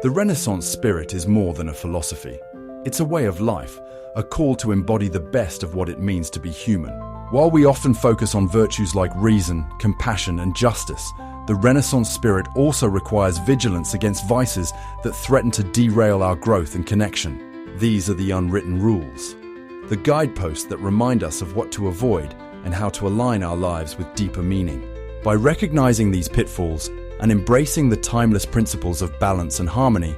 The Renaissance spirit is more than a philosophy. It's a way of life, a call to embody the best of what it means to be human. While we often focus on virtues like reason, compassion, and justice, the Renaissance spirit also requires vigilance against vices that threaten to derail our growth and connection. These are the unwritten rules, the guideposts that remind us of what to avoid and how to align our lives with deeper meaning. By recognizing these pitfalls and embracing the timeless principles of balance and harmony,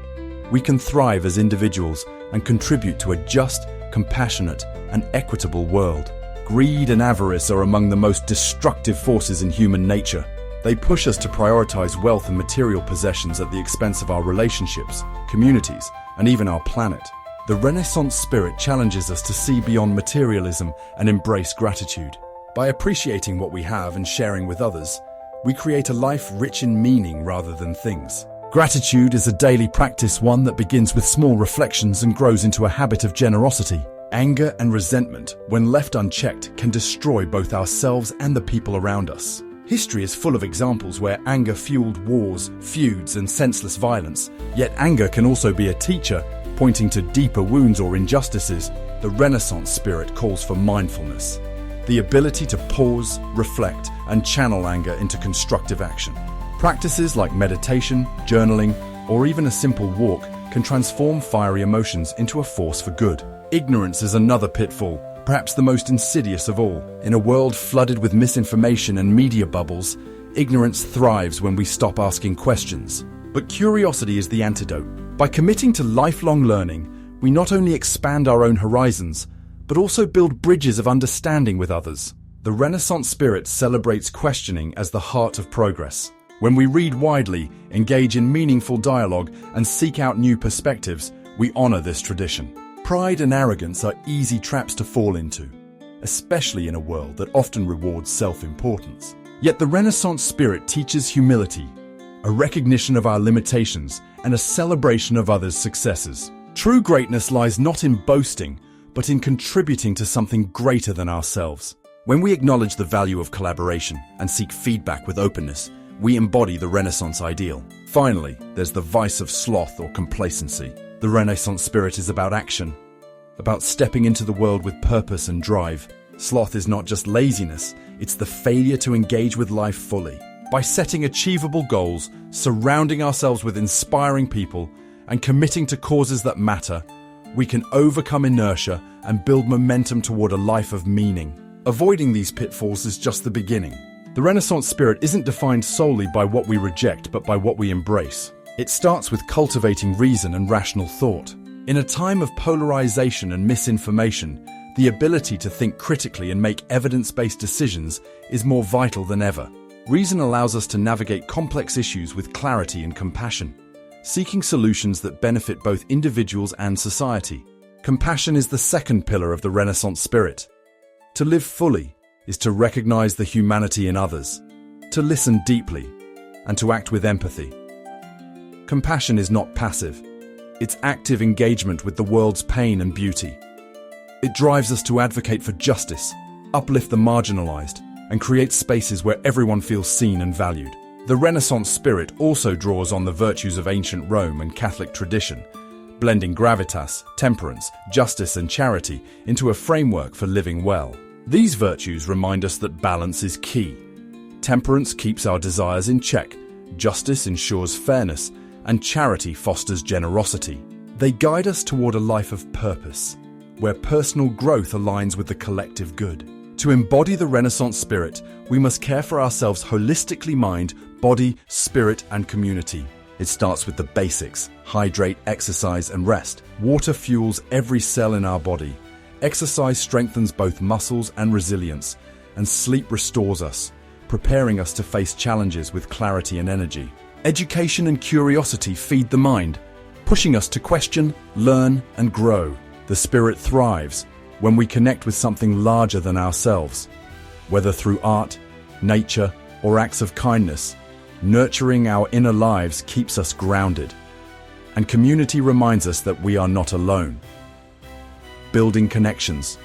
we can thrive as individuals and contribute to a just, compassionate, and equitable world. Greed and avarice are among the most destructive forces in human nature. They push us to prioritize wealth and material possessions at the expense of our relationships, communities, and even our planet. The Renaissance spirit challenges us to see beyond materialism and embrace gratitude. By appreciating what we have and sharing with others, we create a life rich in meaning rather than things. Gratitude is a daily practice, one that begins with small reflections and grows into a habit of generosity. Anger and resentment, when left unchecked, can destroy both ourselves and the people around us. History is full of examples where anger fueled wars, feuds, and senseless violence. Yet anger can also be a teacher, pointing to deeper wounds or injustices. The Renaissance spirit calls for mindfulness, the ability to pause, reflect, and channel anger into constructive action. Practices like meditation, journaling, or even a simple walk can transform fiery emotions into a force for good. Ignorance is another pitfall, perhaps the most insidious of all. In a world flooded with misinformation and media bubbles, ignorance thrives when we stop asking questions. But curiosity is the antidote. By committing to lifelong learning, we not only expand our own horizons, but also build bridges of understanding with others. The Renaissance spirit celebrates questioning as the heart of progress. When we read widely, engage in meaningful dialogue, and seek out new perspectives, we honor this tradition. Pride and arrogance are easy traps to fall into, especially in a world that often rewards self-importance. Yet the Renaissance spirit teaches humility, a recognition of our limitations, and a celebration of others' successes. True greatness lies not in boasting, but in contributing to something greater than ourselves. When we acknowledge the value of collaboration and seek feedback with openness, we embody the Renaissance ideal. Finally, there's the vice of sloth or complacency. The Renaissance spirit is about action, about stepping into the world with purpose and drive. Sloth is not just laziness, it's the failure to engage with life fully. By setting achievable goals, surrounding ourselves with inspiring people, and committing to causes that matter, we can overcome inertia and build momentum toward a life of meaning. Avoiding these pitfalls is just the beginning. The Renaissance spirit isn't defined solely by what we reject, but by what we embrace. It starts with cultivating reason and rational thought. In a time of polarization and misinformation, the ability to think critically and make evidence-based decisions is more vital than ever. Reason allows us to navigate complex issues with clarity and compassion, seeking solutions that benefit both individuals and society. Compassion is the second pillar of the Renaissance spirit. To live fully is to recognize the humanity in others, to listen deeply, and to act with empathy. Compassion is not passive. It's active engagement with the world's pain and beauty. It drives us to advocate for justice, uplift the marginalized, and create spaces where everyone feels seen and valued. The Renaissance spirit also draws on the virtues of ancient Rome and Catholic tradition, blending gravitas, temperance, justice, and charity into a framework for living well. These virtues remind us that balance is key. Temperance keeps our desires in check, justice ensures fairness, and charity fosters generosity. They guide us toward a life of purpose, where personal growth aligns with the collective good. To embody the Renaissance spirit, we must care for ourselves holistically: mind, body, spirit, and community. It starts with the basics: hydrate, exercise, and rest. Water fuels every cell in our body. Exercise strengthens both muscles and resilience, and sleep restores us, preparing us to face challenges with clarity and energy. Education and curiosity feed the mind, pushing us to question, learn, and grow. The spirit thrives when we connect with something larger than ourselves. Whether through art, nature, or acts of kindness, nurturing our inner lives keeps us grounded. And community reminds us that we are not alone. Building connections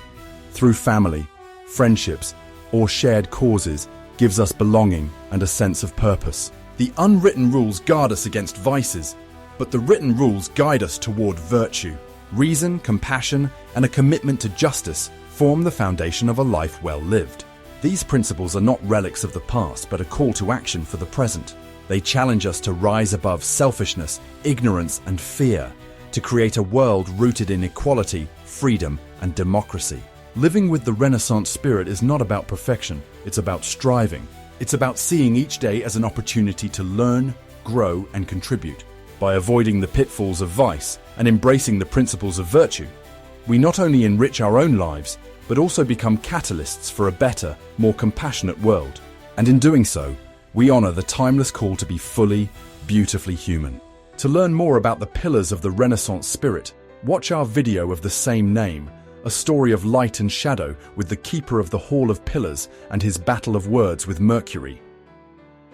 through family, friendships, or shared causes gives us belonging and a sense of purpose. The unwritten rules guard us against vices, But the written rules guide us toward virtue. Reason, compassion, and a commitment to justice form the foundation of a life well lived. These principles are not relics of the past, but a call to action for the present. They challenge us to rise above selfishness, ignorance, and fear, to create a world rooted in equality, freedom, and democracy. Living with the Renaissance spirit is not about perfection, it's about striving. It's about seeing each day as an opportunity to learn, grow, and contribute. By avoiding the pitfalls of vice and embracing the principles of virtue, we not only enrich our own lives, but also become catalysts for a better, more compassionate world. And in doing so, we honor the timeless call to be fully, beautifully human. To learn more about the pillars of the Renaissance spirit, watch our video of the same name, a story of light and shadow with the keeper of the Hall of Pillars and his battle of words with Mercury.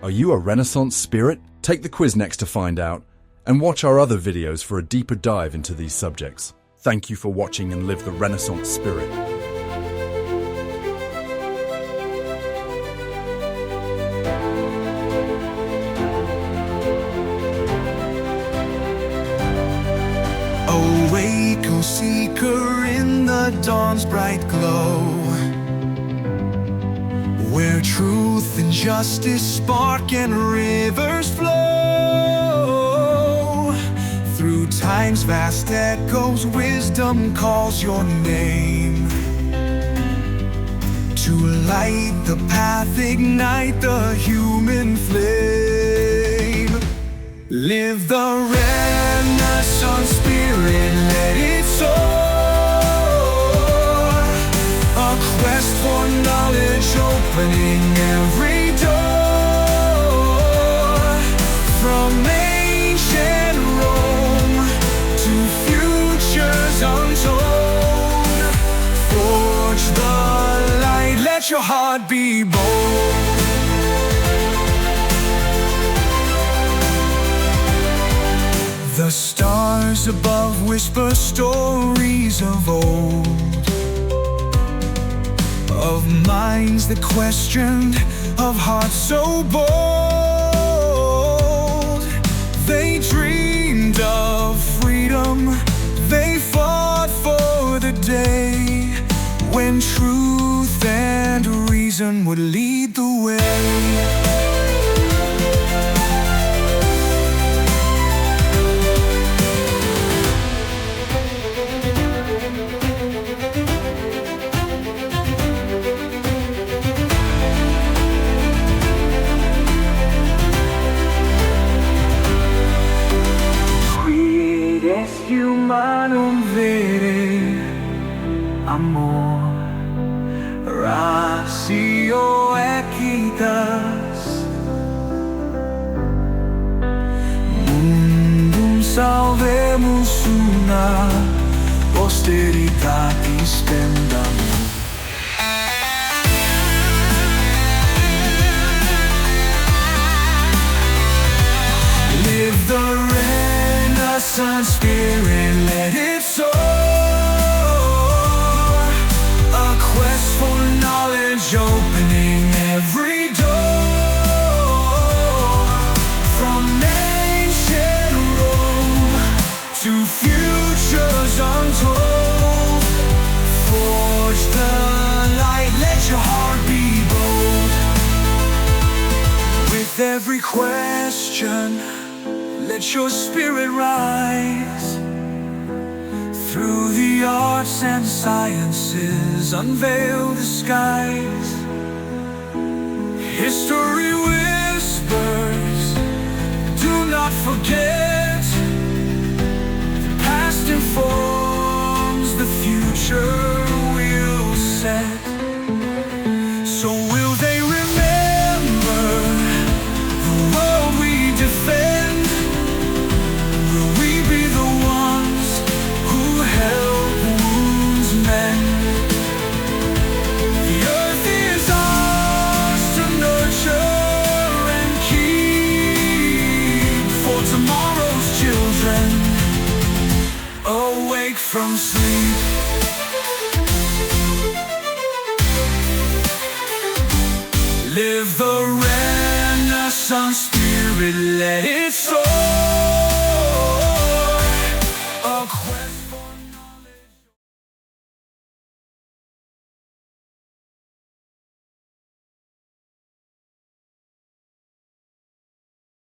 Are you a Renaissance spirit? Take the quiz next to find out, and watch our other videos for a deeper dive into these subjects. Thank you for watching and live the Renaissance spirit. Awake, O seeker, in the dawn's bright glow, where truth and justice spark and rivers flow. Through time's vast echoes, wisdom calls your name. To light the path, ignite the human flame. Live the Renaissance spirit, let it soar. A quest for knowledge, opening every door. From ancient Rome to futures untold, forge the light, let your heart be bold. The stars above whisper stories of old, of minds that questioned, of hearts so bold. They dreamed of freedom, they fought for the day when truth and reason would lead the way. Humanum vere amor, ratio equitas, mundum salvemus una, posteritatis pendamus. Live the Renaissance spirit, let it soar. A quest for knowledge, opening every door. From ancient Rome to futures untold, forge the light, let your heart be bold. With every question, let your spirit rise. Through the arts and sciences, unveil the skies. History whispers, do not forget. The past informs the future we'll set. So will they remember the world we defend? From sleep, live the Renaissance spirit, let it